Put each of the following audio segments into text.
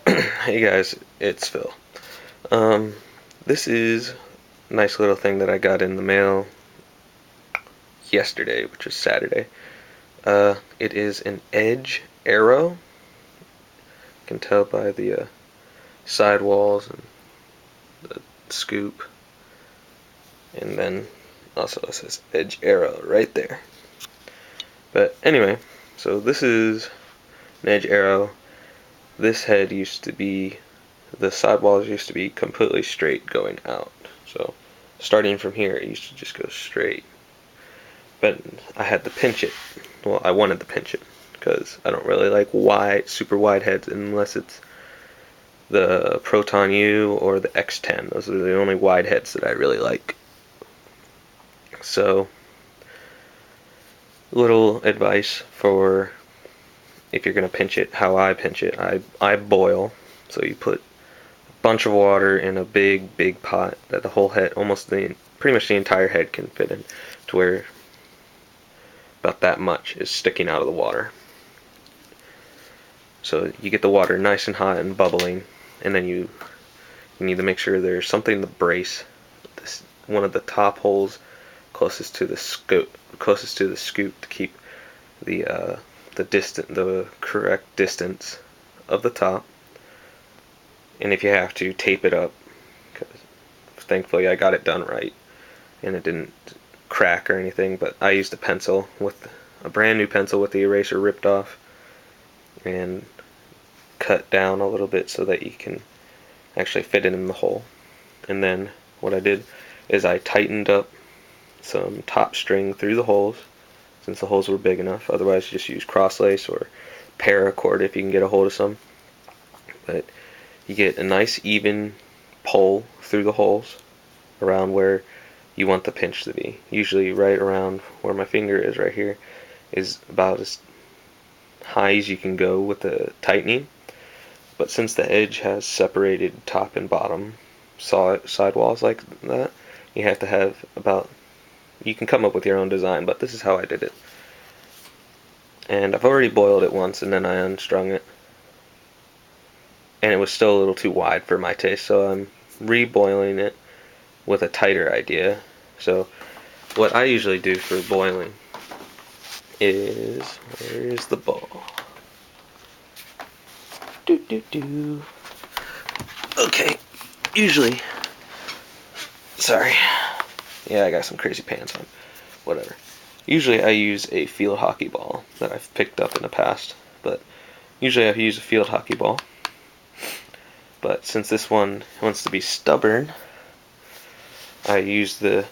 Hey guys, it's Phil. Um, this is a nice little thing that I got in the mail yesterday, which is Saturday. It is an Edge Aero. You can tell by the sidewalls and the scoop. And then also it says Edge Aero right there. But anyway, so this is an Edge Aero. This head used to be, the sidewalls used to be completely straight going out. So starting from here, it used to just go straight. But I had to pinch it. Well, I wanted to pinch it because I don't really like super wide heads unless it's the Proton U or the X10. Those are the only wide heads that I really like. So, little advice for if you're going to pinch it, how I pinch it. I boil. So you put a bunch of water in a big pot that the whole head, pretty much the entire head can fit in, to where about that much is sticking out of the water. So you get the water nice and hot and bubbling, and then you need to make sure there's something to brace one of the top holes closest to the scoop to keep the correct distance of the top. And if you have to, tape it up, because thankfully I got it done right and it didn't crack or anything. But I used a brand new pencil with the eraser ripped off, and cut down a little bit so that you can actually fit it in the hole. And then what I did is I tightened up some top string through the holes, since the holes were big enough. Otherwise, just use cross lace or paracord if you can get a hold of some. But you get a nice even pull through the holes around where you want the pinch to be. Usually right around where my finger is right here is about as high as you can go with the tightening. But since the edge has separated top and bottom sidewalls like that, you have to have you can come up with your own design, but this is how I did it. And I've already boiled it once, and then I unstrung it, and it was still a little too wide for my taste, so I'm reboiling it with a tighter idea. So what I usually do for boiling is, where's the ball? Okay, usually, sorry, yeah, I got some crazy pants on, whatever. Usually I use a field hockey ball that I've picked up in the past, but usually I use a field hockey ball. But since this one wants to be stubborn, I use the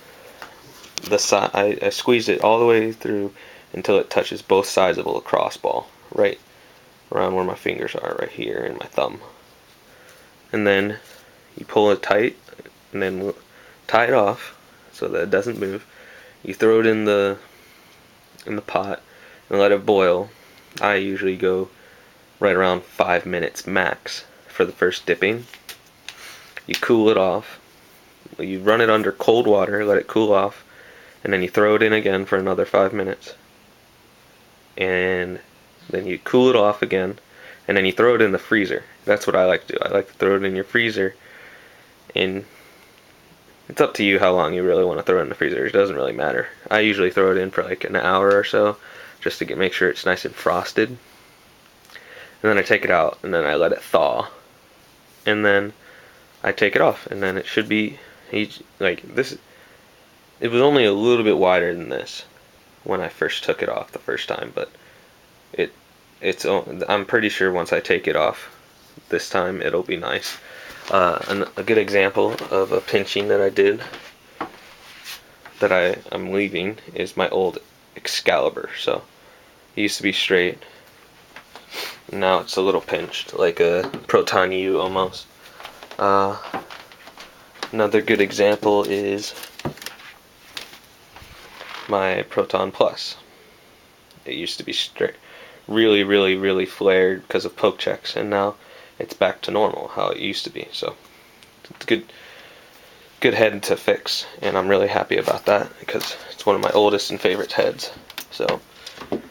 side. I squeeze it all the way through until it touches both sides of a lacrosse ball, right around where my fingers are, right here, and my thumb. And then you pull it tight, and then tie it off so that it doesn't move. You throw it in the pot and let it boil. I usually go right around 5 minutes max for the first dipping. You cool it off. You run it under cold water, let it cool off, and then you throw it in again for another 5 minutes. And then you cool it off again, and then you throw it in the freezer. That's what I like to do. I like to throw it in your freezer, and it's up to you how long you really want to throw it in the freezer. It doesn't really matter. I usually throw it in for like an hour or so, just to make sure it's nice and frosted. And then I take it out, and then I let it thaw. And then I take it off, and then it should be like this. It was only a little bit wider than this when I first took it off the first time, but I'm pretty sure once I take it off this time, it'll be nice. A good example of a pinching that I did that I'm leaving is my old Excalibur. So it used to be straight. Now it's a little pinched, like a Proton U almost. Another good example is my Proton Plus. It used to be straight, really flared because of poke checks, and now it's back to normal, how it used to be. So it's good head to fix, and I'm really happy about that because it's one of my oldest and favorite heads. So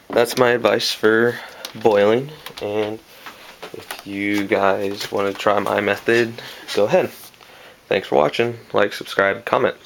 that's my advice for boiling, and If you guys want to try my method, go ahead. Thanks for watching. Like, subscribe, comment.